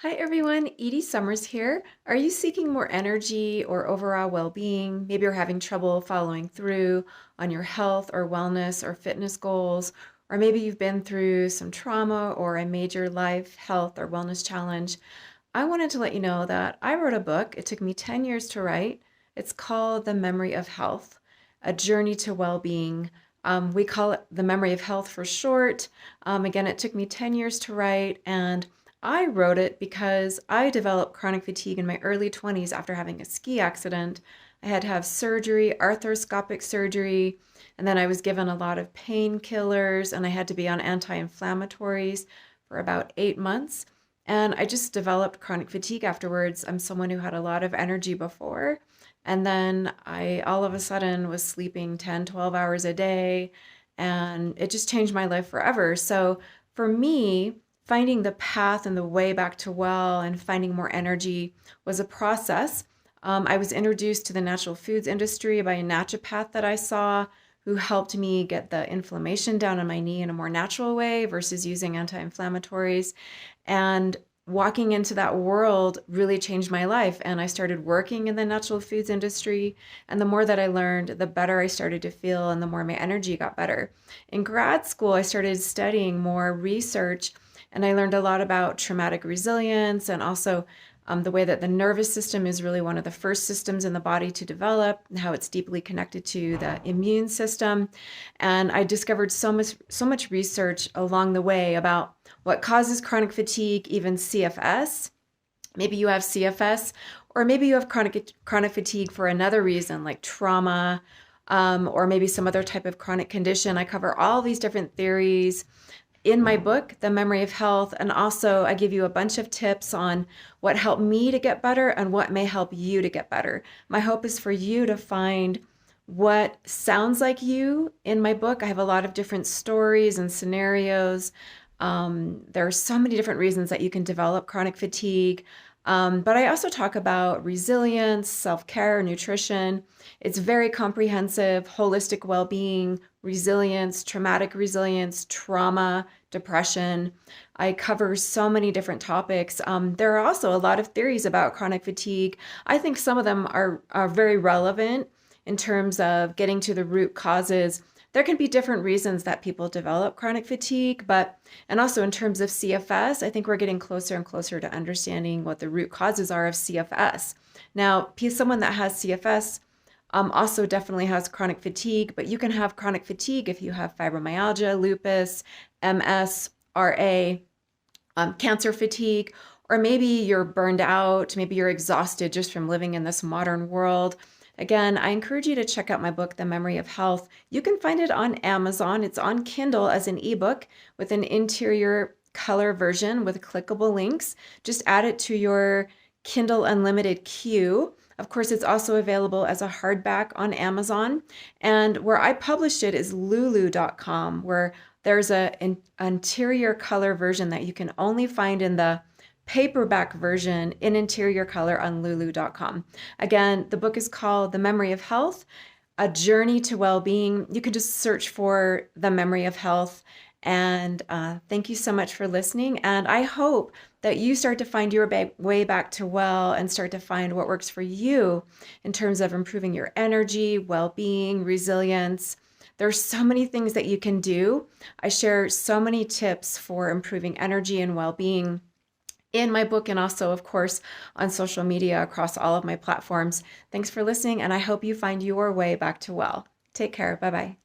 Hi everyone, Edie Summers here. Are you seeking more energy or overall well-being? Maybe you're having trouble following through on your health or wellness or fitness goals, or maybe you've been through some trauma or a major life, health, or wellness challenge. I wanted to let you know that I wrote a book. It took me 10 years to write. It's called The Memory of Health, A Journey to Well-Being. We call it The Memory of Health for short. Again, it took me 10 years to write, and I wrote it because I developed chronic fatigue in my early 20s after having a ski accident. I had to have surgery, arthroscopic surgery, and then I was given a lot of painkillers, and I had to be on anti-inflammatories for about 8 months. And I just developed chronic fatigue afterwards. I'm someone who had a lot of energy before. And then I all of a sudden was sleeping 10, 12 hours a day. And it just changed my life forever. So for me, finding the path and the way back to well and finding more energy was a process. I was introduced to the natural foods industry by a naturopath that I saw who helped me get the inflammation down in my knee in a more natural way versus using anti-inflammatories. And walking into that world really changed my life. And I started working in the natural foods industry. And the more that I learned, the better I started to feel and the more my energy got better. In grad school, I started studying more research and I learned a lot about traumatic resilience and also the way that the nervous system is really one of the first systems in the body to develop and how it's deeply connected to the immune system. And I discovered so much research along the way about what causes chronic fatigue, even CFS. Maybe you have CFS, or maybe you have chronic fatigue for another reason, like trauma, or maybe some other type of chronic condition. I cover all these different theories in my book, The Memory of Health, and also I give you a bunch of tips on what helped me to get better and what may help you to get better. My hope is for you to find what sounds like you in my book. I have a lot of different stories and scenarios. There are so many different reasons that you can develop chronic fatigue. But I also talk about resilience, self-care, nutrition. It's very comprehensive, holistic well-being, resilience, traumatic resilience, trauma, depression. I cover so many different topics. There are also a lot of theories about chronic fatigue. I think some of them are very relevant in terms of getting to the root causes. There can be different reasons that people develop chronic fatigue, and also in terms of CFS, I think we're getting closer and closer to understanding what the root causes are of CFS. Now, someone that has CFS also definitely has chronic fatigue, but you can have chronic fatigue if you have fibromyalgia, lupus, MS, RA, cancer fatigue, or maybe you're burned out, maybe you're exhausted just from living in this modern world. Again, I encourage you to check out my book, The Memory of Health. You can find it on Amazon. It's on Kindle as an ebook with an interior color version with clickable links. Just add it to your Kindle Unlimited queue. Of course, it's also available as a hardback on Amazon. And where I published it is lulu.com, where there's an interior color version that you can only find in the paperback version in interior color on lulu.com. Again, the book is called The Memory of Health, A Journey to Well-Being. You can just search for The Memory of Health. And thank you so much for listening. And I hope that you start to find your way back to well and start to find what works for you in terms of improving your energy, well-being, resilience. There's so many things that you can do. I share so many tips for improving energy and well-being in my book and also, of course, on social media across all of my platforms. Thanks for listening, and I hope you find your way back to well. Take care. Bye-bye.